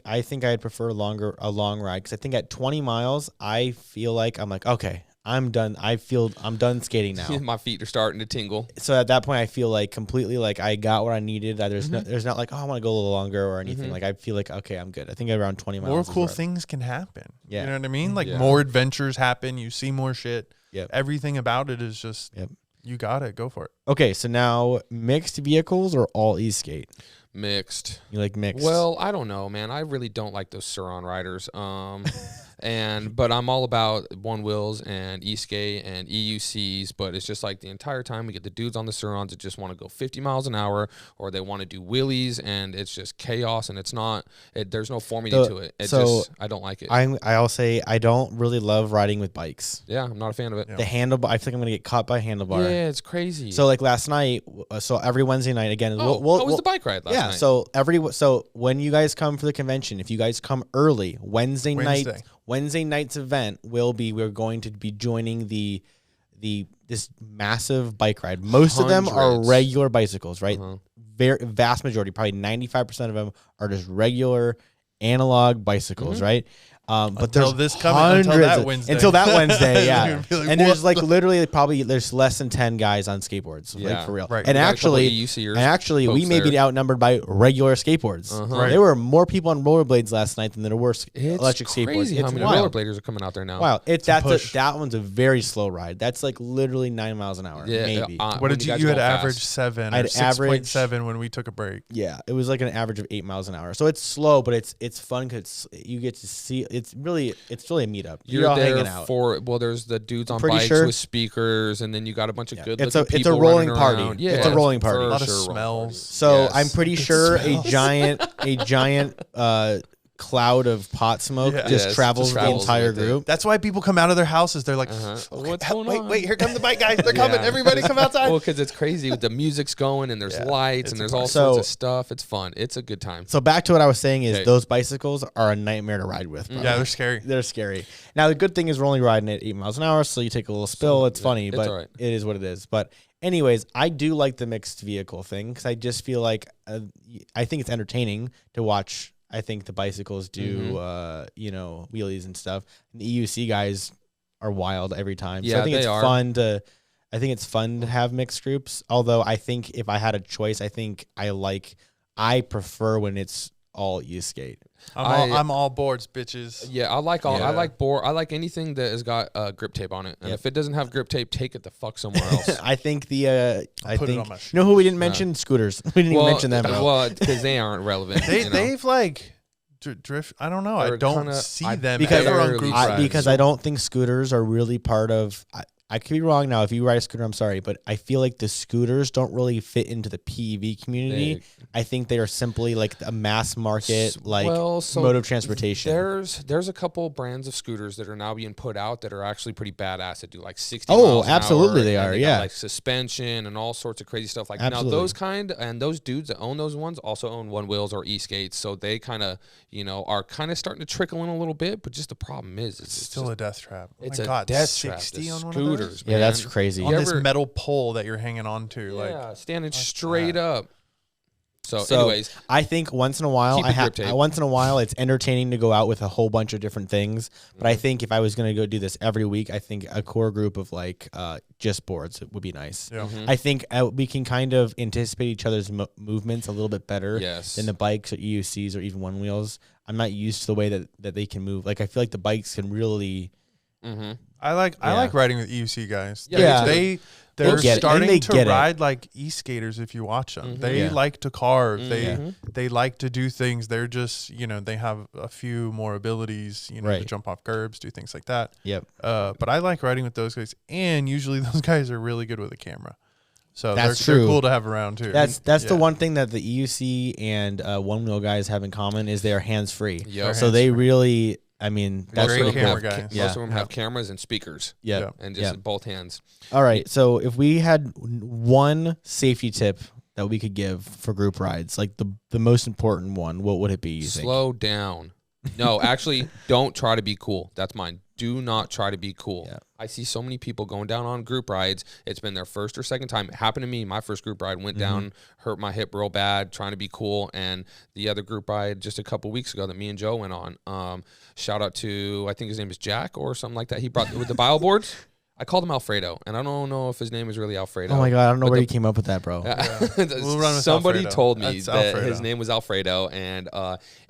I think I'd prefer a long ride, because I think at 20 miles, I feel like I'm like, okay, I'm done. I'm done skating now. My feet are starting to tingle. So at that point, I feel like completely like I got what I needed. There's not like, oh, I want to go a little longer or anything. Like I feel like, okay, I'm good. I think around 20 miles. More cool things can happen. Yeah. You know what I mean? Like more adventures happen. You see more shit. Yep. Everything about it is just, you got it. Go for it. Okay, so now mixed vehicles or all e-skate? Mixed. You like mixed? Well, I don't know, man. I really don't like those Suron riders. But I'm all about one wheels and Esk8 and EUCs. But it's just like the entire time we get the dudes on the Surons that just want to go 50 miles an hour, or they want to do wheelies, and it's just chaos. And it's not. There's no formula to it. I don't like it. I'll say I don't really love riding with bikes. Yeah, I'm not a fan of it. The handlebar. I think I'm gonna get caught by a handlebar. Yeah, it's crazy. So like last night. So every Wednesday night again. How was the bike ride last night? Yeah. So when you guys come for the convention, if you guys come early, Wednesday night's event we're going to be joining this massive bike ride. Most of them are regular bicycles, right? Vast majority, probably 95% of them are just regular analog bicycles, right? But until there's until that Wednesday, yeah. Like, and there's like literally probably there's less than 10 guys on skateboards, like for real. Right. And actually, we may be outnumbered by regular skateboards. Right. There were more people on rollerblades last night than there were electric skateboards. Crazy how many rollerbladers are coming out there now. Wow, that one's a very slow ride. That's like literally 9 miles an hour, maybe. What did you had average 7 or 6.7 when we took a break? Yeah, it was like an average of 8 miles an hour. So it's slow, but it's fun because you get to see. it's really a meetup. You're all there hanging out. there's the dudes on Pretty bikes sure. with speakers, and then you got a bunch of good It's looking a people rolling running party. around. Yeah, It's a rolling party. for A lot of sure rolling smells. party. So Yes. I'm pretty sure a giant cloud of pot smoke just travels the entire group. That's why people come out of their houses. They're like, What's going on? wait, here come the bike guys. They're coming. Everybody come outside. Well, because it's crazy. The music's going, and there's lights, and there's all So- sorts of stuff. It's fun. It's a good time. So back to what I was saying is Okay. those bicycles are a nightmare to ride with. Bro. Yeah, they're scary. They're scary. Now the good thing is we're only riding at 8 miles an hour, so you take a little spill. It's funny, it's but all right. it is what it is. But anyways, I do like the mixed vehicle thing because I just feel like I think it's entertaining to watch. I think the bicycles do, wheelies and stuff. And the EUC guys are wild every time. So Yeah, I think they it's are. fun to. I think it's fun to have mixed groups. Although I think if I had a choice, I prefer when it's all Esk8. I'm all boards, bitches. Yeah, I like all. Yeah. I like anything that has got grip tape on it. And if it doesn't have grip tape, take it the fuck somewhere else. I think put it on my you know who we didn't mention? Scooters. We didn't even mention them, bro. Well, because they aren't relevant. They've like drift. I don't know. I They're don't kinda- see I- them because ever on barely group ride. rides. because I don't think scooters are really part of. I could be wrong now. If you ride a scooter, I'm sorry, but I feel like the scooters don't really fit into the PEV community. I think they are simply like a mass market mode of transportation. There's a couple brands of scooters that are now being put out that are actually pretty badass that do like 60 Oh, miles an absolutely hour, they and are, got, yeah. like suspension and all sorts of crazy stuff. Like Absolutely. now those kind and those dudes that own those ones also own One Wheels or Esk8s, so they kind of are kind of starting to trickle in a little bit. But just the problem is it's still a death trap. Oh it's my a God, death trap. 60 The on one of scooters, those? Yeah, man. that's crazy. On You this ever- metal pole that you're hanging on to, Yeah, like standing what's straight that? up. So, So, anyways, I think once in a while, Keep the grip tape. once in a while, it's entertaining to go out with a whole bunch of different things. But I Mm-hmm. think if I was going to go do this every week, I think a core group of just boards would be nice. Yeah. Mhm. I think we can kind of anticipate each other's movements a little bit better yes, than the bikes or EUCs or even one wheels. I'm not used to the way that they can move. Like I feel like the bikes can really. mm-hmm. I like riding with EUC guys. Yeah, They're get it. starting They to get it. ride like e-skaters if you watch them. Mhm. They Yeah. like to carve. Mhm. They like to do things. They're just, they have a few more abilities, to Right. jump off curbs, do things like that. Yep. But I like riding with those guys, and usually those guys are really good with a camera. So That's they're true. cool to have around too. That's the Yeah. one thing that the EUC and one wheel guys have in common is they are hands free. Yep. So they really, I mean, that's Great really camera cool. guys. Yeah. Most of them have cameras and speakers, Yeah. Yeah. and just both hands. All right. So if we had one safety tip that we could give for group rides, like the most important one, what would it be? You think? Slow down. No, actually, don't try to be cool. That's mine. Do not try to be cool. Yeah. I see so many people going down on group rides. It's been their first or second time. It happened to me. My first group ride went down, hurt my hip real bad, trying to be cool. And the other group ride just a couple weeks ago that me and Joe went on. Shout out to, I think his name is Jack or something like that. He brought with the MBoards. I called him Alfredo, and I don't know if his name is really Alfredo. Oh my God, I don't know But where the- you came up with that, bro. We'll run with Somebody Alfredo. told me That's that Alfredo. his name was Alfredo, and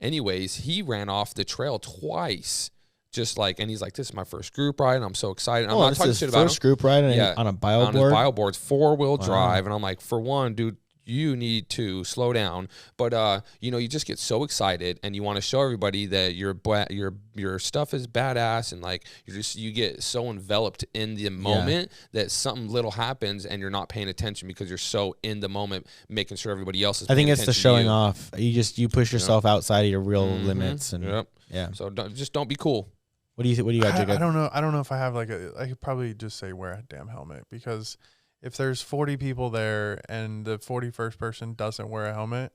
anyways, he ran off the trail twice. And he's like, "This is my first group ride, and I'm so excited." I'm not this talking is shit about him. first group ride on a on his BioBoard. BioBoards, 4-wheel drive, and I'm like, for one, dude, you need to slow down. But you just get so excited, and you want to show everybody that your stuff is badass, and like you get so enveloped in the moment that something little happens, and you're not paying attention because you're so in the moment, making sure everybody else is. I think paying it's the attention to showing you. off. You push yourself outside of your real limits, and Yep. yeah. So don't be cool. What do you got, Jacob? I don't know. I don't know if I have I could probably just say wear a damn helmet, because if there's 40 people there and the 41st person doesn't wear a helmet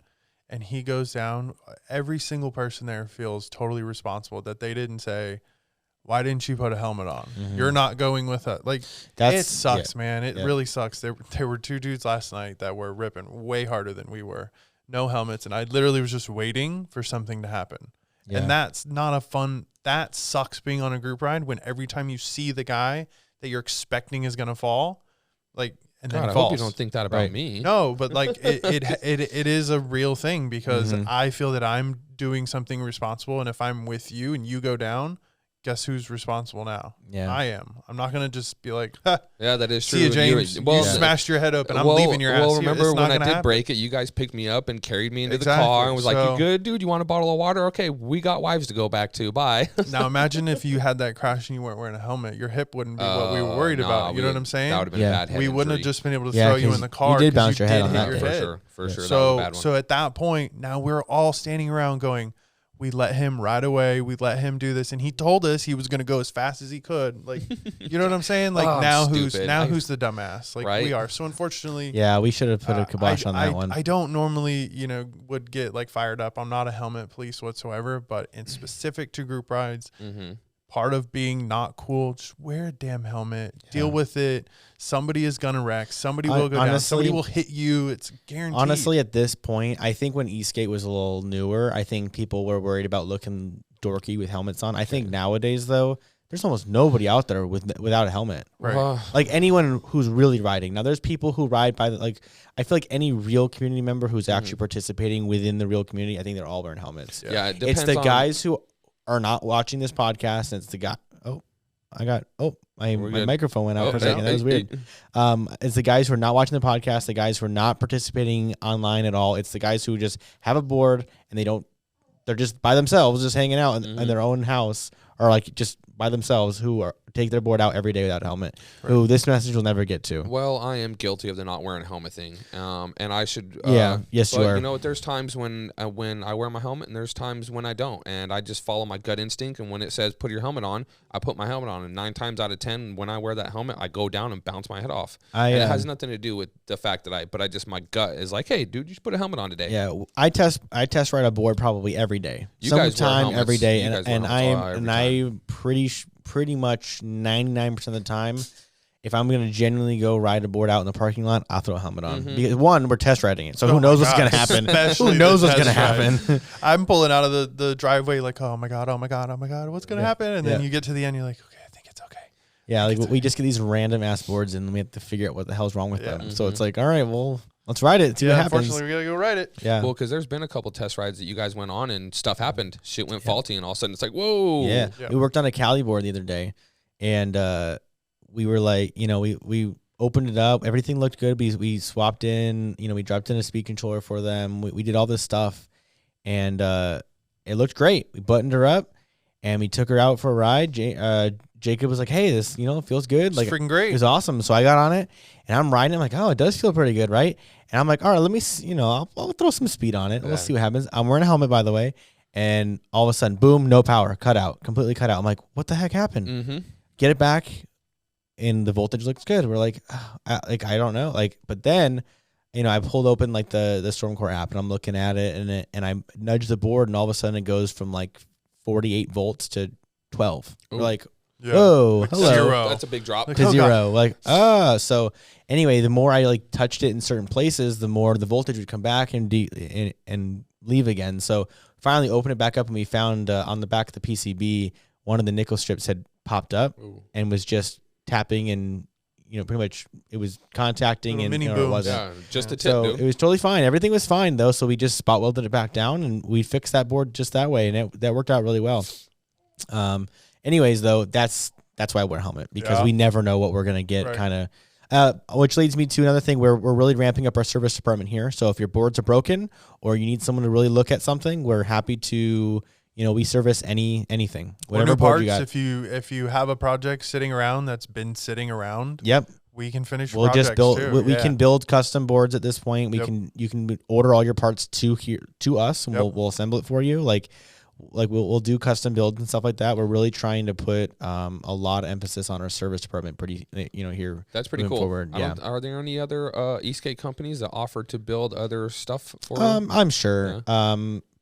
and he goes down, every single person there feels totally responsible that they didn't say, "Why didn't you put a helmet on? You're not going with us." Like, it sucks, man. It really sucks. There were 2 dudes last night that were ripping way harder than we were. No helmets. And I literally was just waiting for something to happen. Yeah. And that's not a fun, that sucks being on a group ride when every time you see the guy that you're expecting is going to fall, and then God, I falls. hope you don't think that about me. No, but it is a real thing, because I feel that I'm doing something responsible. And if I'm with you and you go down, guess who's responsible now? Yeah. I am. I'm not going to just be like, ha, Yeah, that is true. see you, James. You smashed your head open. I'm leaving your ass. Well, here. remember It's not when I gonna did happen. break it, you guys picked me up and carried me into the Exactly. car and was like, So- you good, dude? You want a bottle of water? Okay, we got wives to go back to. Bye. Now imagine if you had that crash and you weren't wearing a helmet. Your hip wouldn't be what we were worried about. You know what I'm saying? That would have been Yeah. a bad head We wouldn't have injury. just been able to Yeah, throw you 'cause in the car. you did 'cause bounce your head did on hit that your day. for head. sure. For sure. That was a bad one. So at that point, now we're all standing around going, we let him ride away. We let him do this. And he told us he was going to go as fast as he could. Like, you know what I'm saying? Like, Oh, I'm now stupid. who's the dumbass? Like, Right? we are. So unfortunately, Yeah, we should have put a kibosh on that one. I don't normally, would get like fired up. I'm not a helmet police whatsoever, but in specific to group rides, Mm-hmm. part of being not cool, just wear a damn helmet, deal with it. Somebody is gonna wreck. Somebody will go down. Somebody will hit you. It's guaranteed. Honestly, at this point, I think when Esk8 was a little newer, I think people were worried about looking dorky with helmets on. I think nowadays, though, there's almost nobody out there without a helmet. Right. Like anyone who's really riding. Now, there's people who ride by I feel like any real community member who's actually participating within the real community, I think they're all wearing helmets. Yeah, it It's depends the on- guys who are not watching this podcast, and it's the guy. My good. microphone went out Oh, for a second. That was weird. It's the guys who are not watching the podcast, the guys who are not participating online at all. It's the guys who just have a board and they're just by themselves, just hanging out in their own house, or like just by themselves, who take their board out every day without a helmet. Right. Who this message will never get to. Well, I am guilty of the not wearing a helmet thing, and I should. Yes, but you are. You know, there's times when I wear my helmet, and there's times when I don't, and I just follow my gut instinct. And when it says put your helmet on, I put my helmet on, and 9 times out of 10, when I wear that helmet, I go down and bounce my head off. And it has nothing to do with the fact that my gut is like, hey, dude, you should put a helmet on today. Yeah, I test ride a board probably every day. You guys wear Sometime helmets. every day, You guys wear and helmets I'm pretty much 99% of the time, if I'm gonna genuinely go ride a board out in the parking lot, I'll throw a helmet on. Because one, we're test riding it, so who knows what's gonna happen? Especially Who knows the what's gonna test happen? I'm pulling out of the driveway like, oh my god, what's gonna happen? And then Yeah. you get to the end, you're like, okay, I think it's okay. Yeah, like we just get these random ass boards and we have to figure out what the hell's wrong with them. So it's like, all right, well, let's ride it. See what happens. Unfortunately, we gotta go ride it. Yeah. Well, because there's been a couple test rides that you guys went on and stuff happened. Shit went faulty, and all of a sudden it's like, whoa. Yeah. Yeah. We worked on a Cali board the other day, and we were like, we opened it up. Everything looked good. We swapped in, we dropped in a speed controller for them. We did all this stuff, and it looked great. We buttoned her up, and we took her out for a ride. Jacob was like, hey, this, feels good. It's Like, freaking it great. was awesome. So I got on it, and I'm riding. I'm like, oh, it does feel pretty good, right? And I'm like, all right, let me, I'll throw some speed on it. Yeah. We'll see what happens. I'm wearing a helmet, by the way. And all of a sudden, boom, no power, cut out, completely cut out. I'm like, what the heck happened? Mm-hmm. Get it back, and the voltage looks good. We're like, I don't know. But then, I pulled open like the Stormcore app, and I'm looking at it, and I nudge the board, and all of a sudden it goes from like 48 volts to 12. Ooh. We're like, Yeah. whoa, Like hello. zero. That's a big drop. Like, To oh, zero. So anyway, the more I touched it in certain places, the more the voltage would come back and leave again. So finally opened it back up, and we found on the back of the PCB, one of the nickel strips had popped up Ooh. and was just tapping, and pretty much it was contacting, Little and mini it booms. wasn't. Yeah, just a tip, So dude. it was totally fine. Everything was fine though. So we just spot welded it back down, and we fixed that board just that way, and that worked out really well. Anyways, though, that's why I wear a helmet, because Yeah. we never know what we're gonna get. Right. Kind of, which leads me to another thing. We're really ramping up our service department here. So if your boards are broken or you need someone to really look at something, we're happy to. We service anything, Or whatever new board parts. you got. If you have a project sitting around that's been sitting around, Yep. we can finish. Your We'll just projects build. too. We Yeah. can build custom boards at this point. Yep. You can order all your parts to us, and Yep. we'll assemble it for you. Like we'll do custom builds and stuff like that. We're really trying to put a lot of emphasis on our service department. Here. That's pretty moving cool. forward, yeah. Are there any other Esk8 companies that offer to build other stuff for? I'm sure.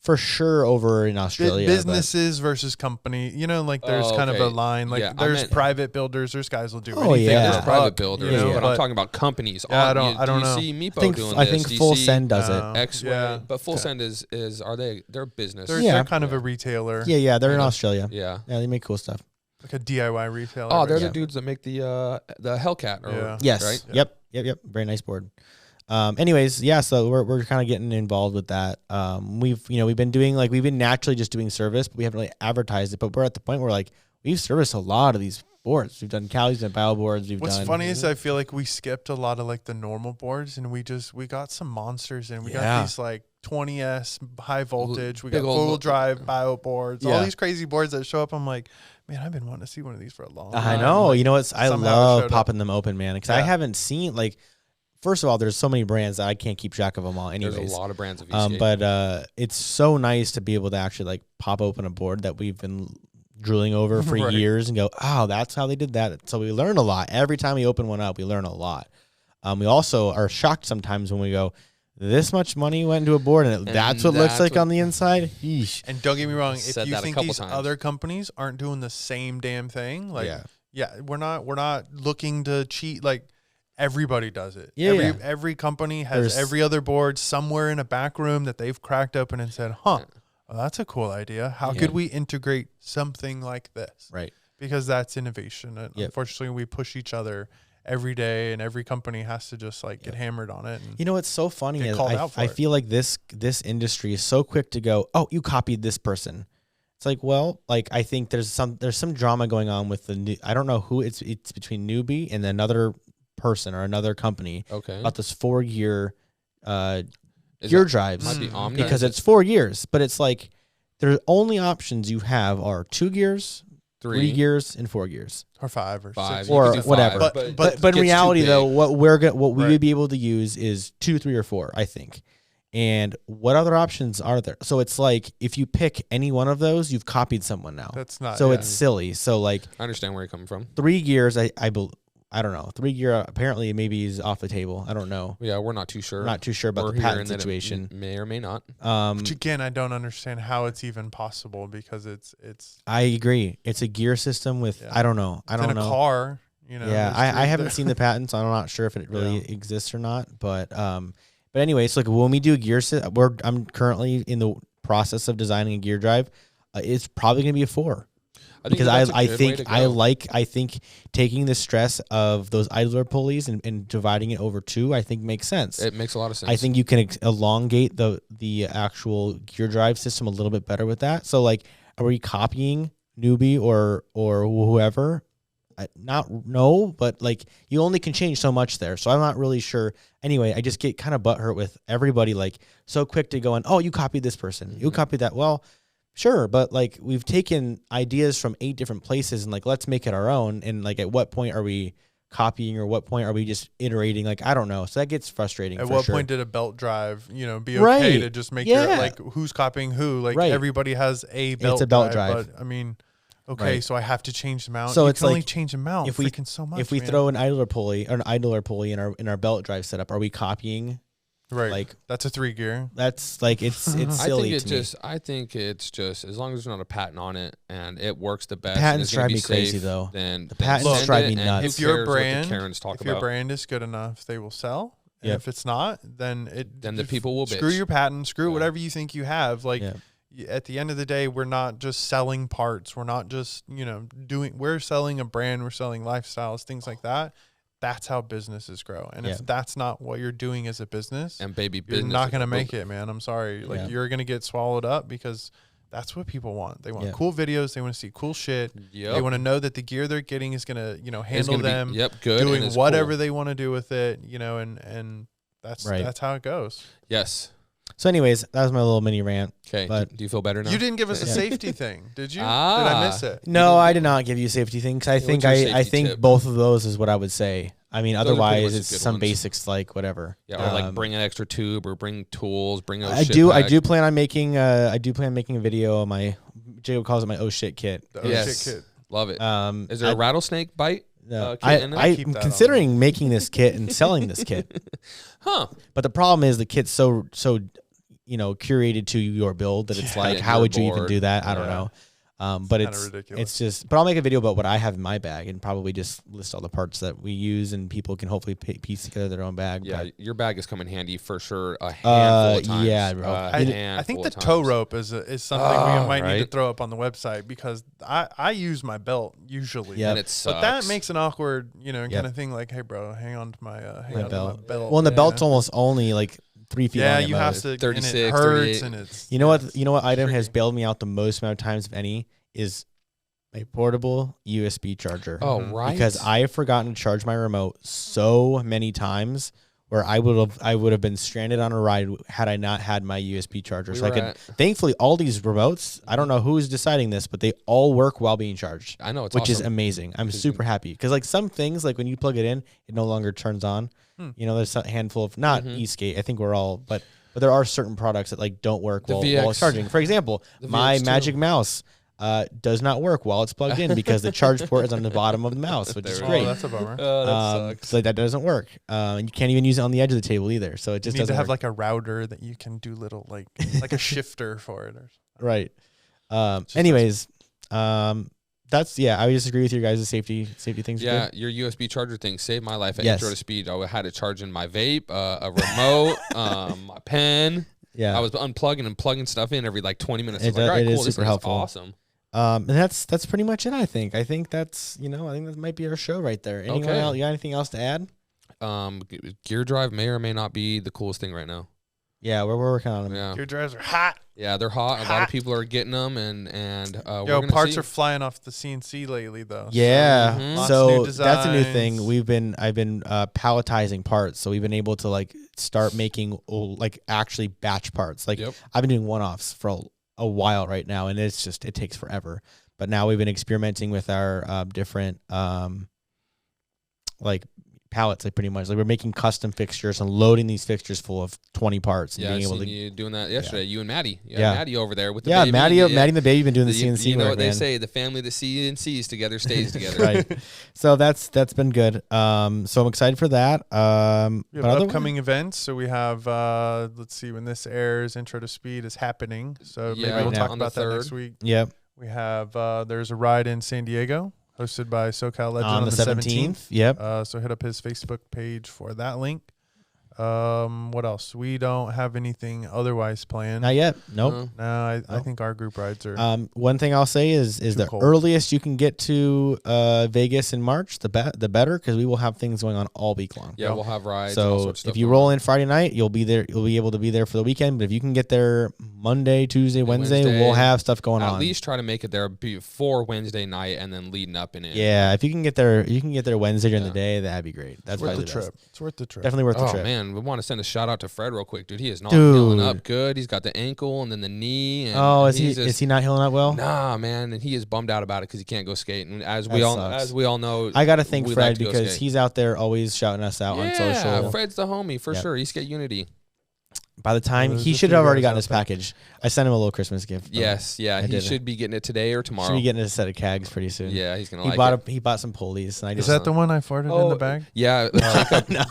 For sure over in Australia. but- Businesses versus company, there's Oh, kind of a okay. line. Like Yeah, I there's meant- private builders, there's guys will do Oh, anything. yeah. There's There's private buck, builders, yeah. but I'm talking about companies. Yeah, I Do don't you know. see Meepo I think doing I this? think Do you Full see Send does No. it. X-Way, Yeah. but Full Send is they're a business. They're, Yeah. they're kind of a retailer, Yeah, they're in Kind of. Australia. Yeah. Yeah, they make cool stuff. like a DIY retailer. Oh, they're Yeah. the dudes that make the Hellcat. Or, Yeah. Yes. Right? Yep. Very nice board. Anyways, yeah, so we're kind of getting involved with that. We've been naturally just doing service, but we haven't really advertised it. But we're at the point where we've serviced a lot of these boards. We've done Cali's and MBoards. What's funny is I feel like we skipped a lot of like the normal boards, and we got some monsters, and we got these like 20S high voltage. We got full drive MBoards. All these crazy boards that show up. I'm like, man, I've been wanting to see one of these for a long time. I know. Like, you know what? I love popping them open, man, because I haven't seen like. First of all, there's so many brands that I can't keep track of them all. Anyways, there's a lot of brands of Esk8. but it's so nice to be able to actually like pop open a board that we've been drooling over for years and go, oh, that's how they did that. So we learn a lot every time we open one up. We learn a lot. We also are shocked sometimes when we go, this much money went into a board and that's what it looks like on the inside. Yeesh. And don't get me wrong, if you think these other companies aren't doing the same damn thing, like we're not looking to cheat. Like, everybody does it. Every company has every other board somewhere in a back room that they've cracked open and said, well, that's a cool idea. How could we integrate something like this? Right. Because that's innovation. And unfortunately, we push each other every day, and every company has to just like get hammered on it. And you know what's so funny is I feel like this industry is so quick to go, oh, you copied this person. It's like, well, like I think there's some drama going on with the new. I don't know who it's between Newbie and another person or another company about this 4-year gear drives because it's 4 years, but it's like the only options you have are 2 gears, 3 gears, and 4 gears, or 5 or 6 or whatever. But in reality, though, what we would be able to use is 2, 3, or 4, I think. And what other options are there? So it's like if you pick any one of those, you've copied someone now. That's not so it's silly. So like I understand where you're coming from. 3 gears, I don't know. 3 gear apparently maybe is off the table. I don't know. Yeah, we're not too sure. Not too sure about the patent situation. May or may not. Which again, I don't understand how it's even possible because it's. I agree. It's a gear system with I don't know. I don't know. A car, you know. Yeah, I haven't seen the patent, so I'm not sure if it really exists or not. But anyway, so like when we do a gear I'm currently in the process of designing a gear drive. It's probably gonna be a 4. Because I think taking the stress of those idler pulleys and dividing it over 2, I think makes sense. It makes a lot of sense. I think you can elongate the actual gear drive system a little bit better with that. So like, are we copying Newbie or whoever? But like you only can change so much there. So I'm not really sure. Anyway, I just get kind of butthurt with everybody like so quick to go in, oh, you copied this person. You copied that. Well, sure, but like we've taken ideas from 8 different places and like let's make it our own. And like at what point are we copying or what point are we just iterating? Like I don't know. So that gets frustrating. At what point did a belt drive, be okay to just make your like who's copying who? Like everybody has a belt. It's a belt drive. But I mean, so I have to change the mount. So you it's can like only change the mount. So much. If we throw an idler pulley in our belt drive setup, are we copying? Right, like that's a 3 gear. That's like it's silly. I think it's just as long as there's not a patent on it and it works the best. Patents drive me crazy though. Then the patents drive me nuts. If your brand, your brand is good enough, they will sell. And if it's not, then the people will screw your patent, screw whatever you think you have. Like at the end of the day, we're not just selling parts. We're not just we're selling a brand. We're selling lifestyles, things like that. That's how businesses grow. And if that's not what you're doing as a business, and you're not going to make it, man. I'm sorry. Like you're going to get swallowed up because that's what people want. They want cool videos. They want to see cool shit. They want to know that the gear they're getting is going to, handle them good doing whatever they want to do with it, and that's how it goes. Yes. So anyways, that was my little mini rant. Okay. But do you feel better now? You didn't give us a safety thing, did you? Did I miss it? No, I did not give you a safety thing. Cause I think both of those is what I would say. I mean, otherwise it's some basics like whatever. Yeah, or like bring an extra tube or bring tools, bring I do plan on making a video of my Jacob calls it my oh shit kit. The oh shit kit. Love it. Is there a rattlesnake bite? No, I'm considering making this kit and selling this kit. But the problem is the kit's so curated to your build that it's like, how would you even do that? I don't know. But it's just, but I'll make a video about what I have in my bag and probably just list all the parts that we use and people can hopefully piece together their own bag. Yeah, your bag is coming handy for sure. A handful of times. Yeah, bro. I think the tow rope is something we might need to throw up on the website because I use my belt usually. Yeah, but that makes an awkward, kind of thing. Like, hey, bro, hang on to my belt. Well, and the belt's almost only like 3 feet long. Yeah, you have to. 36, and it hurts, and it's. You know what item has bailed me out the most amount of times, if any, is My portable USB charger. Oh, right. Because I have forgotten to charge my remote so many times where I would have been stranded on a ride had I not had my USB charger. So I could thankfully all these remotes, I don't know who's deciding this, but they all work while being charged. I know, it's which is awesome. amazing. I'm super happy because like some things, like when you plug it in, it no longer turns on. You know, there's a handful of not Esk8. I think we're all, but there are certain products that like don't work while it's charging. For example, my Magic Mouse does not work while it's plugged in because the charge port is on the bottom of the mouse, which is great. Oh, that's a bummer. That sucks. So that doesn't work. And you can't even use it on the edge of the table either. So it just you need doesn't to have work. like a router that you can do little like a shifter for it or something. Right. Anyways, that's I would just agree with your guys' safety things. Yeah, your USB charger thing saved my life at Intro to Speed. I had to charge in my vape, a remote, my pen. Yeah, I was unplugging and plugging stuff in every like 20 minutes. It is super helpful. Awesome. And that's pretty much it. I think that's I think that might be our show right there. Anyone else? You got anything else to add? Gear drive may or may not be the coolest thing right now. Yeah, we're working on them. Yeah. Gear drives are hot. Yeah, they're hot. A lot of people are getting them, and parts are flying off the CNC lately though. Yeah, so that's a new thing. I've been palletizing parts, so we've been able to like start making like actually batch parts. Like I've been doing one-offs for a while right now, and it takes forever. But now we've been experimenting with our different like pallets, like pretty much like we're making custom fixtures and loading these fixtures full of 20 parts. And being able to you doing that yesterday. You and Maddie, Maddie over there with the baby. Maddie and the baby been doing the CNC. You know work, what they say: the family that CNCs together stays together. Right. So that's been good. So I'm excited for that. We have upcoming events. So we have let's see when this airs. Intro to Speed is happening. So maybe we'll talk about that next week. Yep. We have there's a ride in San Diego, hosted by SoCal Legend on the 17th. Yep. So hit up his Facebook page for that link. What else? We don't have anything otherwise planned. Not yet. Nope. No, I think our group rides are. One thing I'll say is the cold. earliest you can get to Vegas in March, the better, because we will have things going on all week long. Yeah, we'll have rides. And all So sorts of stuff if you roll in Friday night, you'll be there. You'll be able to be there for the weekend. But if you can get there Monday, Tuesday, Wednesday, we'll have stuff going on. At least try to make it there before Wednesday night and then leading up in it. Yeah, if you can get there, Wednesday during the day. That'd be great. That's worth probably the trip. It's worth the trip. Definitely worth the trip. Oh man, we want to send a shout out to Fred real quick, dude. He is not healing up good. He's got the ankle and then the knee. And is he not healing up well? Nah, man, and he is bummed out about it because he can't go skate. And as we all know, I gotta thank Fred because he's out there always shouting us out on social. Yeah, Fred's the homie for sure. Esk8 Unity. By the time he should have already gotten his package. I sent him a little Christmas gift. Yes, he should be getting it today or tomorrow. Should be getting a set of cags pretty soon. Yeah, he's gonna He bought some pulleys. And is that the one I farted in the bag? Yeah,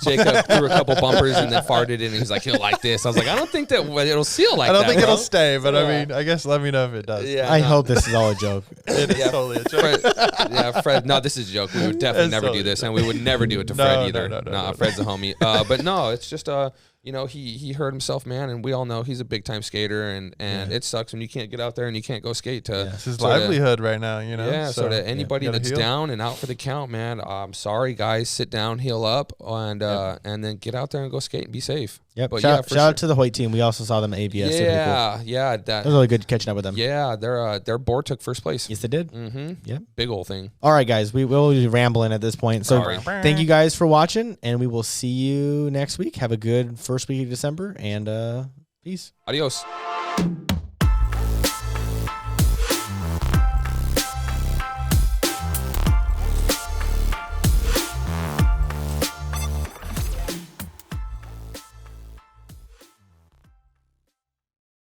Jacob threw a couple bumpers and then farted in. And he's like, he'll like this. I was like, I don't think that it'll seal like that. I don't think it'll stay, but I mean, I guess let me know if it does. Yeah, I hope this is all a joke. It is totally a joke. Fred. No, this is a joke. We would definitely never do this, and we would never do it to Fred either. No, Fred's a homie. But no, it's just he hurt himself, man, and we all know he's a big time skater, and it sucks when you can't get out there and you can't go skate. It's his livelihood right now, Yeah. So to anybody that's down and out for the count, man, I'm sorry, guys. Sit down, heal up, and then get out there and go skate and be safe. Yep. But shout out to the Hoyt team. We also saw them at ABS. Yeah. That was really good catching up with them. Yeah, their board took first place. Yes, they did. Mm-hmm. Yep. Big old thing. All right, guys. We will be rambling at this point. So thank you guys for watching, and we will see you next week. Have a good first week of December, and peace. Adios.